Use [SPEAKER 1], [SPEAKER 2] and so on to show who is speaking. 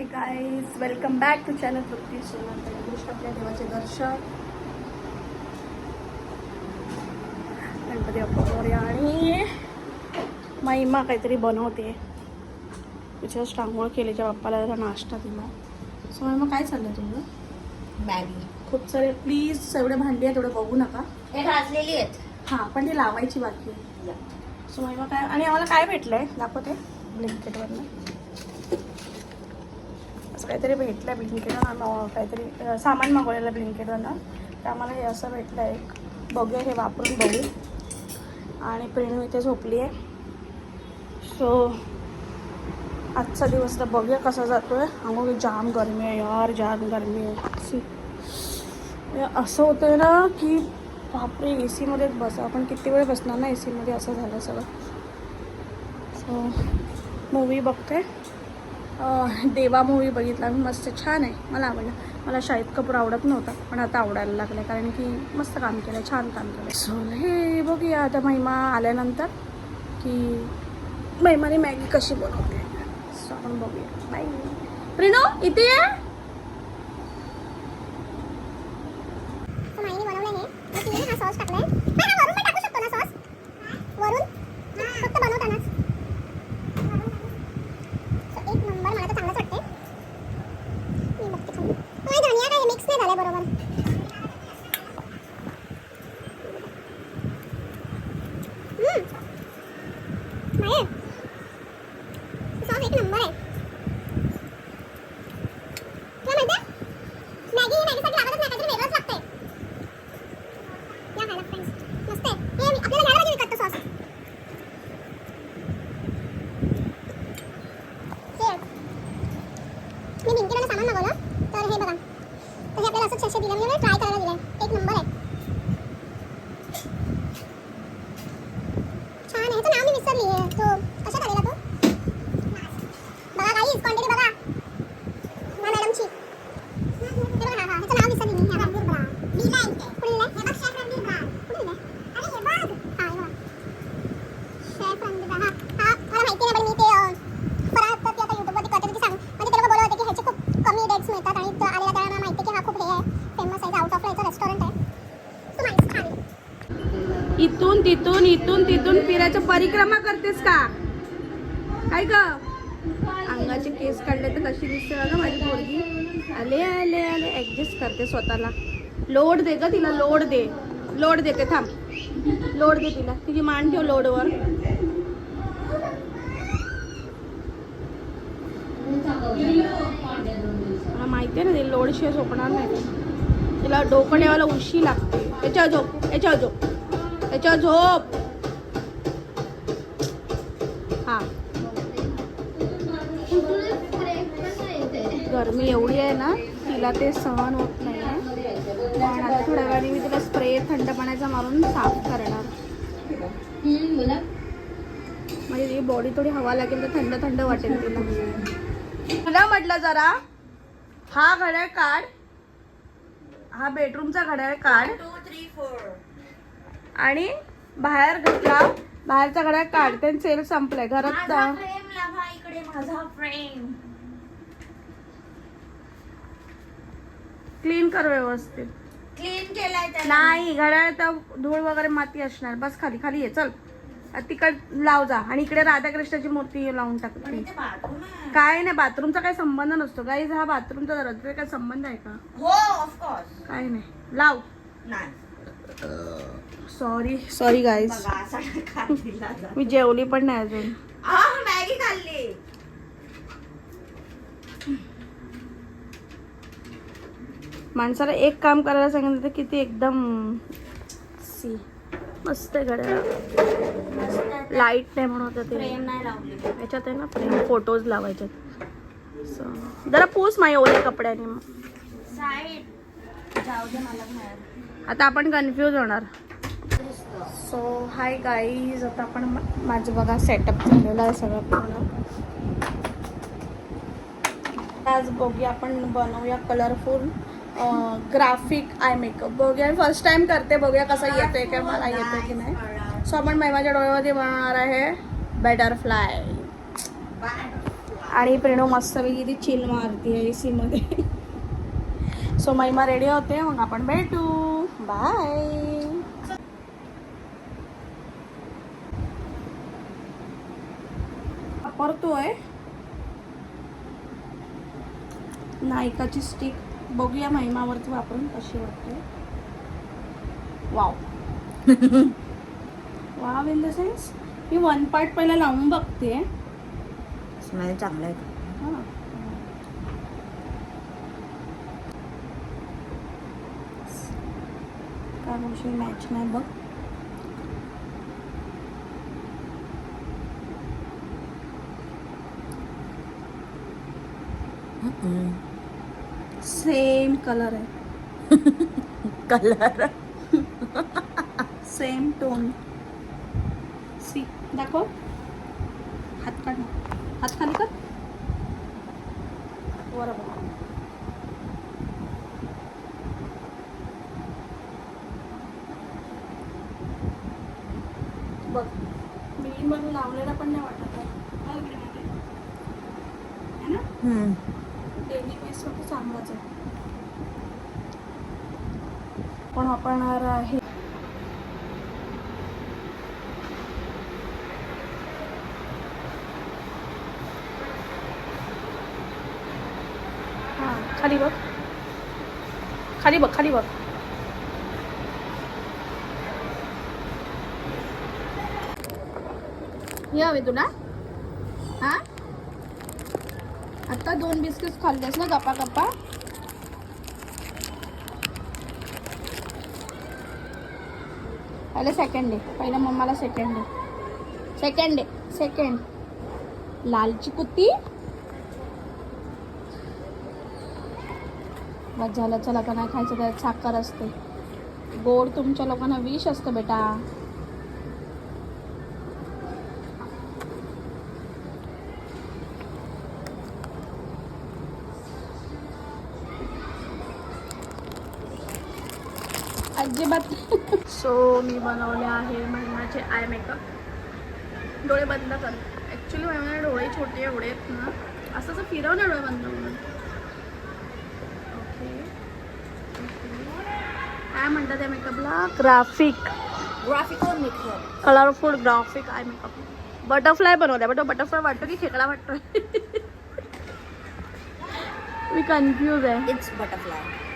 [SPEAKER 1] High guys, welcome back to channel Trupti Sonal. आपल्या देवाचे दर्शन, गणपती बाप्पा मोरया. आणि महिमा काहीतरी बनवते. जस्ट आंघोळ केलीच्या बाप्पाला जरा नाश्ता दिला. सो महिमा काय चाललंय तुझं?
[SPEAKER 2] मॅगी
[SPEAKER 1] खूप सारे प्लीज एवढे भांडी आहेत तेवढं बघू नका.
[SPEAKER 2] हे घासलेली आहेत.
[SPEAKER 1] हां, पण ती लावायची बाकी आहे. सो महिमा काय, आणि आम्हाला काय भेटलंय दाखवते ब्लिंकिटवरनं. असं काहीतरी भेटलं ब्लिंकिटवरून, काहीतरी सामान मागवलेलं ब्लिंकिटवरनं. तर आम्हाला हे असं भेटलं एक. बघूया, हे वापरून बघू. आणि प्रेरणू इथे झोपली आहे. सो आजचा दिवस तर बघूया कसा जातो आहे. आम्हाला जाम गरमी आहे यार, जाम गरमी आहे. असं होतं आहे ना की बापरे, ए सीमध्येच बसा. आपण किती वेळ बसणार ना ए सीमध्ये, असं झालं सगळं. सो मूवी बघते. देवा मूवी बघितला मी, मस्त छान आहे, मला आवडलं. मला शाहिद कपूर आवडत नव्हता, पण आता आवडायला लागलं कारण की मस्त काम केलं, छान काम केलं. सो हे बघूया आता महिमा आल्यानंतर की महिमाने मॅगी कशी बनवते. सो आपण बघूया. बाय. प्रिनो इथे आहे.
[SPEAKER 3] सॉस टाकलाय. वरून पण टाकू शकतो ना सॉस, वरून फक्त बनवतानाच. एक नंबर, मला तर चांगलंच वाटतंय. मी बघते खाऊन. धनिया काय मिक्स नाही झालंय बरोबर. नाही सॉस एक नंबर आहे. तुला माहिती आहे मॅगीसाठी लागतच नाही, काहीतरी वेगळंच लागतंय. या खायला फ्रेंड्स, मस्त आहे. हे आपल्याला घ्यायला पाहिजे विकत सॉस. मी बिंकीला सामान मागवलं, तर हे बघा. तर हे आपल्याला असं 600 दिलं, मी ट्राय करायला दिलंय. एक नंबर आहे, छान आहे. ह्याचं नाव मी विसरली आहे. तो कशात आलेला तो, बघा गाईज, क्वांटिटी बघा ना मॅडमची. हे बघा, हा ह्याचं नाव विसरली मी. रणवीर ब्रा लिहिलंय इथे. कुठे लिहिलंय? हे बघ, शेफ रणवीर ब्रा. कुठे लिहिलंय? अरे हे बघ, हा हे बघा, शेफ रणवीर ब्रा. हा मला माहिती नाही, पण मी ते परत ते आता यूट्यूबवरती करते. ती सांग म्हणजे ते लोक बोलत होते की ह्याचे खूप कमी डेट्स मिळतात, आणि तो आलेला त्याला मला माहिती की हा खूप हे आहे, फेमस आहे, आउट ऑफ ह्याचं रेस्टॉरंट आहे. तू माहिती खाली
[SPEAKER 1] इथून तिथून इथून तिथून फिरायचं परिक्रमा करतेस का काय ग? अंगाचे केस काढले तर कशी दिसते बघा माझी पोरगी. आले आले आले, ऍडजस्ट करते स्वतःला. लोड दे ग तिला, लोड दे. लोड देते, थांब. लोड दे तिला, तिची मान ठेव लोडवर. मला माहिती आहे ना ते लोडशिवाय झोपणार नाही. तिला डोकं ठेवायला उशी लागते. याच्यावर झोप, याच्यावर झोप, याच्यावर झोप. हा, गरमी एवढी आहे ना, तिला ते सहन होत नाही आहे. पण आता थोड्या वेळाने मी तिला स्प्रे थंड पाण्याचा मारून साफ करणार. म्हणजे ती बॉडी थोडी हवा लागेल तर थंड थंड वाटेल तिला. तुला म्हटलं जरा हा घड्याळ काढ, हा बेडरूमचा घड्याळ काढ.
[SPEAKER 2] 2 3 4
[SPEAKER 1] आणि बाहेर घातला, बाहेरचा घड्याळ काढ. त्यांनी सेल संपलाय घरात.
[SPEAKER 2] फ्रेम लावा इकडे, माझा फ्रेम
[SPEAKER 1] क्लीन कर व्यवस्थित.
[SPEAKER 2] क्लीन केलाय त्याला.
[SPEAKER 1] नाही, घड्याळ तर धूळ वगैरे माती असणार. बस खाली खाली ये, चल. तिकड लाव जा, आणि इकडे राधाकृष्णाची मूर्ती लावून टाक.
[SPEAKER 2] पण इथे बाथरूम आहे.
[SPEAKER 1] काय नाही, बाथरूमचा काही संबंध नसतो गाईज. हा बाथरूमचा दरवाजा काय संबंध आहे का?
[SPEAKER 2] हो ऑफ कोर्स
[SPEAKER 1] काय नाही, लाव.
[SPEAKER 2] नाही.
[SPEAKER 1] सॉरी सॉरी गाईज,
[SPEAKER 2] बघा असा खाल्लेला जातो.
[SPEAKER 1] मी जेवली पण नाही अजून.
[SPEAKER 2] मॅगी खाल्ली.
[SPEAKER 1] माणसाला एक काम करायला सांगितलं तर किती एकदम सी मस्त आहे घड्याळ. लाईट नाही म्हणून होतं ते.
[SPEAKER 2] फ्रेम नाही लावली.
[SPEAKER 1] याच्यात आहे ना फ्रेम, फोटोज लावायच्यात. सो जरा पूस माझ्या ओल्या कपड्याने. मग
[SPEAKER 2] साईड जाऊ दे मला बाहेर.
[SPEAKER 1] आता आपण कन्फ्यूज होणार. सो हाय गाईज, आता आपण माझं बघा सेटअप झालेलं आहे सगळं पूर्ण. आज बघूया आपण बनवूया कलरफुल ग्राफिक आय मेकअप. बघूया, फर्स्ट टाइम करते, बघूया कसा येतोय का, मला येतोय की नाही. सो आपण महिमाच्या डोळ्यामध्ये बनवणार आहे बटरफ्लाय. आणि प्रेणू मस्तपैकी ती चिल मारती आहे AC मध्ये. सो महिमा रेडी होते, मग आपण भेटू. बाय. वापरतोय नायकाची स्टिक. बघूया महिमावरती वापरून कशी वाटते. Wow. Wow in the sense me 1 part पहिला लावून बघते.
[SPEAKER 2] स्मेल चांगला आहे.
[SPEAKER 1] हां. काय म्हणशील मॅच नाही बघ. सेम कलर आहे.
[SPEAKER 2] Colour
[SPEAKER 1] same tone. सी दाखव. हात काढ. हात खाली कर. बरोबर. बघ मी मला लावलेला पण नाही वाटत आहे. है ना. डेली बेससाठी चांगलाच आहे. पण वापरणार आहे हां. खाली बघ. खाली बघ. खाली बघ. हे हवे तुला. हां आता 2 बिस्किट्स खाल्लेस ना गप्पा गप्पा. पहिले सेकंड डे. पहिलं मम्माला सेकंड डे. सेकंड लालची कुत्ती. बस झालं. चला का नाही खायचं त्यात साखर असते. गोड तुमच्या लोकांना विष असतं बेटा. अजिबात. सो मी बनवले आहे महिन्याचे आय मेकअप. डोळे बंद कर. ॲक्च्युली माझे डोळे छोटे एवढे आहेत ना. असं फिरव ना डोळे बंद करून. ओके. काय म्हणतात त्या मेकअपला.
[SPEAKER 2] Graphical makeup.
[SPEAKER 1] Colourful graphic eye makeup. Butterfly बनवल्या बट बटरफ्लाय वाटतो की खेकडा वाटतोय. मी कन्फ्यूज आहे.
[SPEAKER 2] It's butterfly.